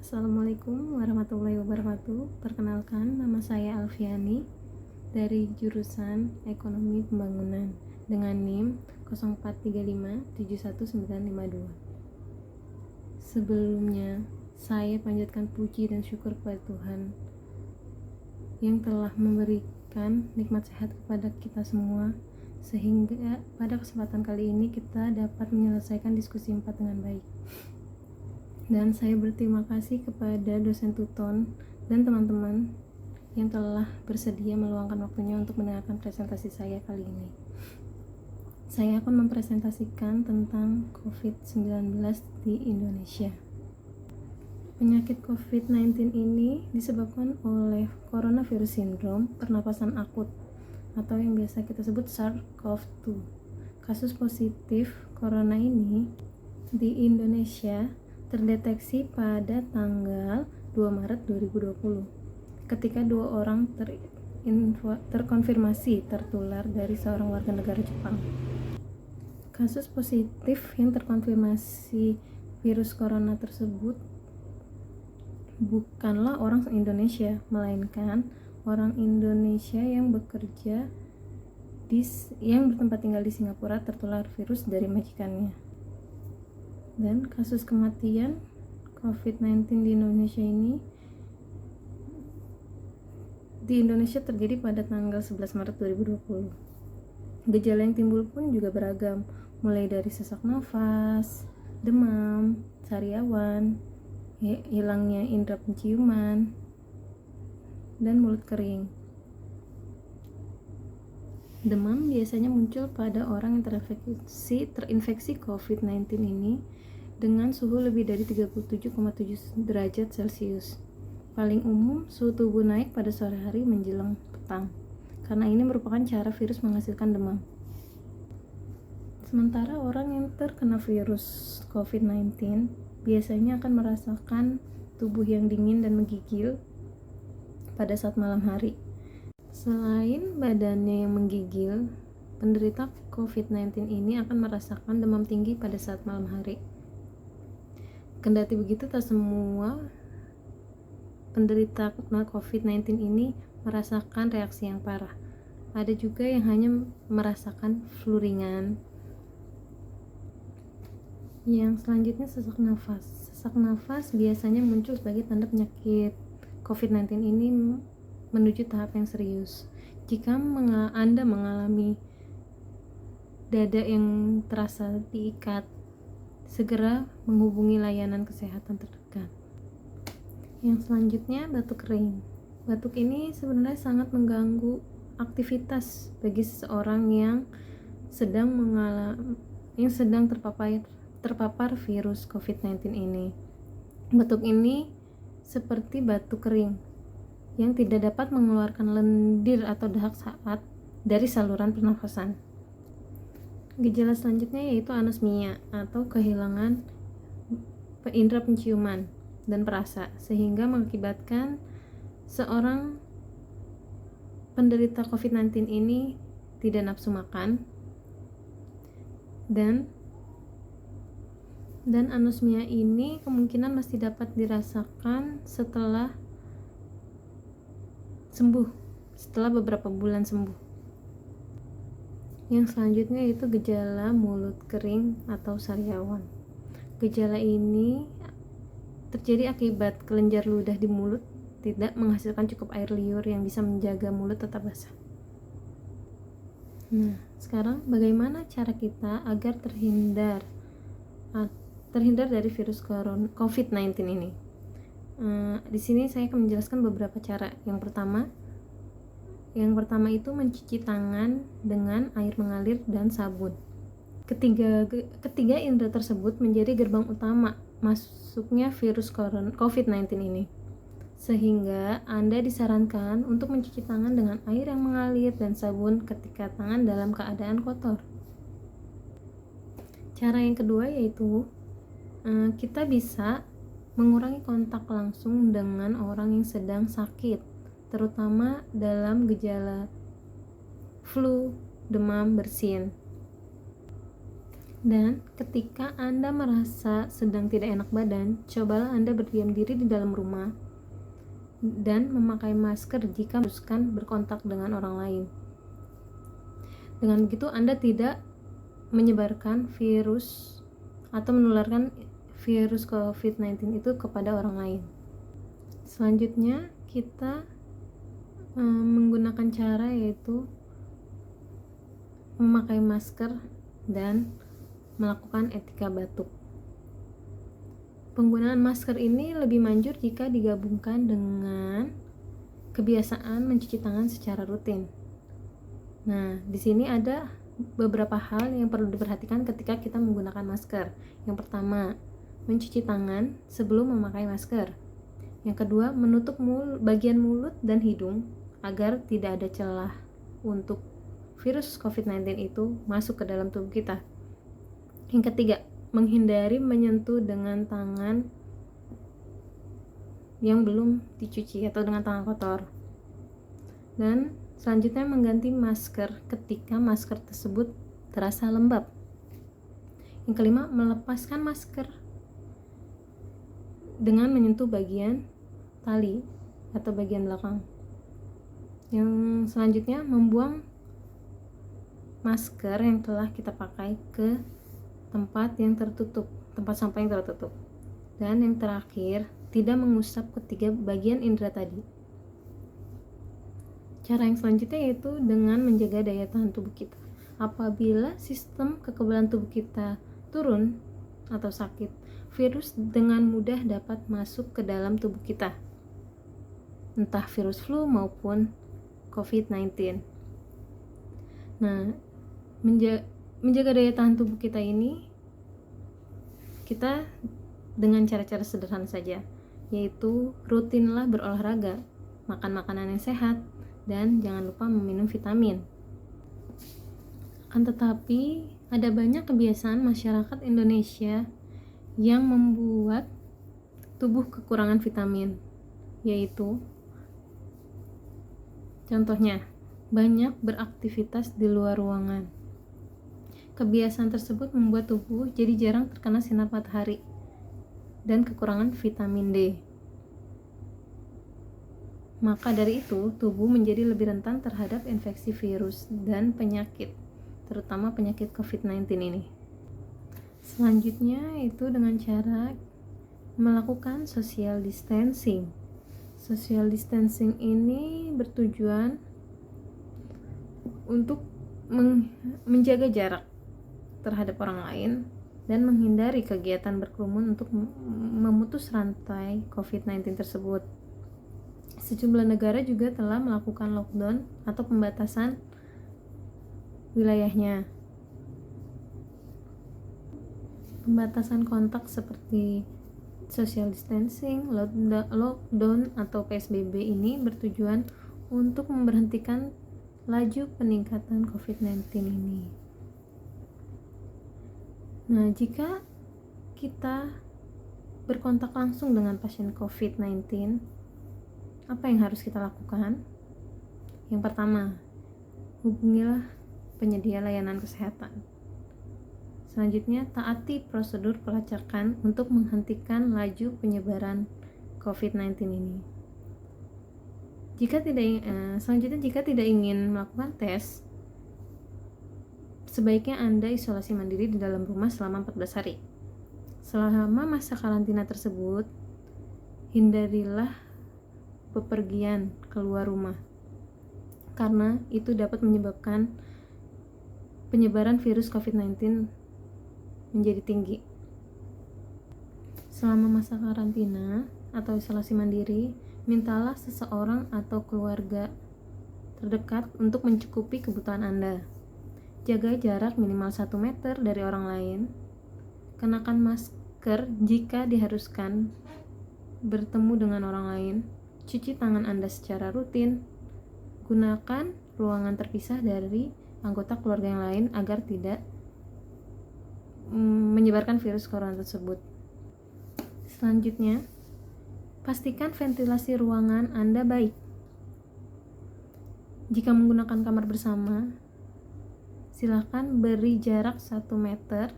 Assalamualaikum warahmatullahi wabarakatuh. Perkenalkan, nama saya Alfiani dari jurusan Ekonomi Pembangunan dengan NIM 0435711952. Sebelumnya, saya panjatkan puji dan syukur kepada Tuhan yang telah memberikan nikmat sehat kepada kita semua, sehingga pada kesempatan kali ini kita dapat menyelesaikan diskusi 4 dengan baik. Dan saya berterima kasih kepada dosen Tuton dan teman-teman yang telah bersedia meluangkan waktunya untuk mendengarkan presentasi saya kali ini. Saya akan mempresentasikan tentang COVID-19 di Indonesia. Penyakit COVID-19 ini disebabkan oleh coronavirus syndrome pernapasan akut atau yang biasa kita sebut SARS-CoV-2. Kasus positif corona ini di Indonesia terdeteksi pada tanggal 2 Maret 2020 ketika 2 orang terkonfirmasi tertular dari seorang warga negara Jepang. Kasus positif yang terkonfirmasi virus corona tersebut bukanlah orang Indonesia, melainkan orang Indonesia yang bekerja yang bertempat tinggal di Singapura tertular virus dari majikannya. Dan kasus kematian COVID-19 di Indonesia terjadi pada tanggal 11 Maret 2020. Gejala yang timbul pun juga beragam, mulai dari sesak nafas, demam, sariawan, hilangnya indera penciuman, dan mulut kering. Demam biasanya muncul pada orang yang terinfeksi COVID-19 ini dengan suhu lebih dari 37,7 derajat Celcius. Paling umum, suhu tubuh naik pada sore hari menjelang petang, karena ini merupakan cara virus menghasilkan demam. Sementara orang yang terkena virus COVID-19 biasanya akan merasakan tubuh yang dingin dan menggigil pada saat malam hari. Selain badannya yang menggigil, penderita COVID-19 ini akan merasakan demam tinggi pada saat malam hari. Kendati begitu, tak semua penderita COVID-19 ini merasakan reaksi yang parah. Ada juga yang hanya merasakan flu ringan. Yang selanjutnya sesak nafas. Sesak nafas biasanya muncul sebagai tanda penyakit COVID-19 ini menuju tahap yang serius. Jika Anda mengalami dada yang terasa diikat, segera menghubungi layanan kesehatan terdekat. Yang selanjutnya, batuk kering. Batuk ini sebenarnya sangat mengganggu aktivitas bagi seseorang yang sedang terpapar virus COVID-19 ini. Batuk ini seperti batuk kering yang tidak dapat mengeluarkan lendir atau dahak saat dari saluran pernafasan. Gejala selanjutnya yaitu anosmia atau kehilangan indera penciuman dan perasa, sehingga mengakibatkan seorang penderita COVID-19 ini tidak nafsu makan, dan anosmia ini kemungkinan masih dapat dirasakan setelah beberapa bulan sembuh. Yang selanjutnya yaitu gejala mulut kering atau sariawan. Gejala ini terjadi akibat kelenjar ludah di mulut tidak menghasilkan cukup air liur yang bisa menjaga mulut tetap basah. Nah, sekarang bagaimana cara kita agar terhindar dari virus COVID-19 ini? Di sini saya akan menjelaskan beberapa cara. Yang pertama itu mencuci tangan dengan air mengalir dan sabun. Ketiga indera tersebut menjadi gerbang utama masuknya virus COVID-19 ini, sehingga Anda disarankan untuk mencuci tangan dengan air yang mengalir dan sabun ketika tangan dalam keadaan kotor. Cara yang kedua yaitu kita bisa mengurangi kontak langsung dengan orang yang sedang sakit, terutama dalam gejala flu, demam, bersin. Dan ketika Anda merasa sedang tidak enak badan, cobalah Anda berdiam diri di dalam rumah dan memakai masker jika memutuskan berkontak dengan orang lain. Dengan begitu Anda tidak menyebarkan virus atau menularkan virus COVID-19 itu kepada orang lain. Selanjutnya kita menggunakan cara yaitu memakai masker dan melakukan etika batuk. Penggunaan masker ini lebih manjur jika digabungkan dengan kebiasaan mencuci tangan secara rutin. Nah, di sini ada beberapa hal yang perlu diperhatikan ketika kita menggunakan masker. Yang pertama, mencuci tangan sebelum memakai masker. Yang kedua, menutup bagian mulut dan hidung agar tidak ada celah untuk virus COVID-19 itu masuk ke dalam tubuh kita. Yang ketiga, menghindari menyentuh dengan tangan yang belum dicuci atau dengan tangan kotor. Dan selanjutnya mengganti masker ketika masker tersebut terasa lembab. Yang kelima, melepaskan masker dengan menyentuh bagian tali atau bagian belakang. Yang selanjutnya, membuang masker yang telah kita pakai ke tempat yang tertutup, tempat sampah yang tertutup. Dan yang terakhir, tidak mengusap ketiga bagian indera tadi. Cara yang selanjutnya yaitu dengan menjaga daya tahan tubuh kita. Apabila sistem kekebalan tubuh kita turun atau sakit, virus dengan mudah dapat masuk ke dalam tubuh kita, entah virus flu maupun COVID-19. Nah, menjaga daya tahan tubuh kita ini kita dengan cara-cara sederhana saja, yaitu rutinlah berolahraga, makan makanan yang sehat, dan jangan lupa meminum vitamin. Akan tetapi ada banyak kebiasaan masyarakat Indonesia yang membuat tubuh kekurangan vitamin, yaitu contohnya banyak beraktivitas di luar ruangan. Kebiasaan tersebut membuat tubuh jadi jarang terkena sinar matahari dan kekurangan vitamin D. Maka dari itu, tubuh menjadi lebih rentan terhadap infeksi virus dan penyakit, terutama penyakit COVID-19 ini. Selanjutnya itu dengan cara melakukan social distancing. Social distancing ini bertujuan untuk menjaga jarak terhadap orang lain dan menghindari kegiatan berkerumun untuk memutus rantai COVID-19 tersebut. Sejumlah negara juga telah melakukan lockdown atau pembatasan wilayahnya. Pembatasan kontak seperti social distancing, lockdown atau PSBB ini bertujuan untuk memberhentikan laju peningkatan COVID-19 ini. Nah, jika kita berkontak langsung dengan pasien COVID-19, apa yang harus kita lakukan? Yang pertama, hubungilah penyedia layanan kesehatan. Selanjutnya, taati prosedur pelacakan untuk menghentikan laju penyebaran COVID-19 ini. Selanjutnya, jika tidak ingin melakukan tes, sebaiknya Anda isolasi mandiri di dalam rumah selama 14 hari. Selama masa karantina tersebut, hindarilah bepergian keluar rumah, karena itu dapat menyebabkan penyebaran virus COVID-19 menjadi tinggi. Selama masa karantina atau isolasi mandiri, mintalah seseorang atau keluarga terdekat untuk mencukupi kebutuhan Anda. Jaga jarak minimal 1 meter dari orang lain. Kenakan masker jika diharuskan bertemu dengan orang lain. Cuci tangan Anda secara rutin. Gunakan ruangan terpisah dari anggota keluarga yang lain agar tidak menyebarkan virus corona tersebut. Selanjutnya, pastikan ventilasi ruangan Anda baik. Jika menggunakan kamar bersama, silakan beri jarak 1 meter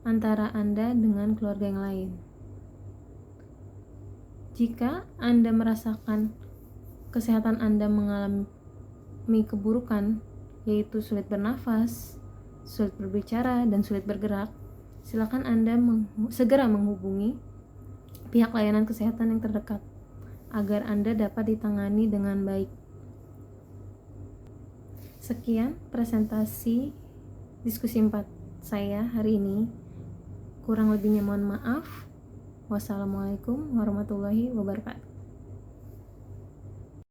antara Anda dengan keluarga yang lain. Jika Anda merasakan kesehatan Anda mengalami keburukan, yaitu sulit bernafas, sulit berbicara, dan sulit bergerak, silakan Anda segera menghubungi pihak layanan kesehatan yang terdekat agar Anda dapat ditangani dengan baik. Sekian presentasi diskusi 4 saya hari ini. Kurang lebihnya mohon maaf. Wassalamualaikum warahmatullahi wabarakatuh.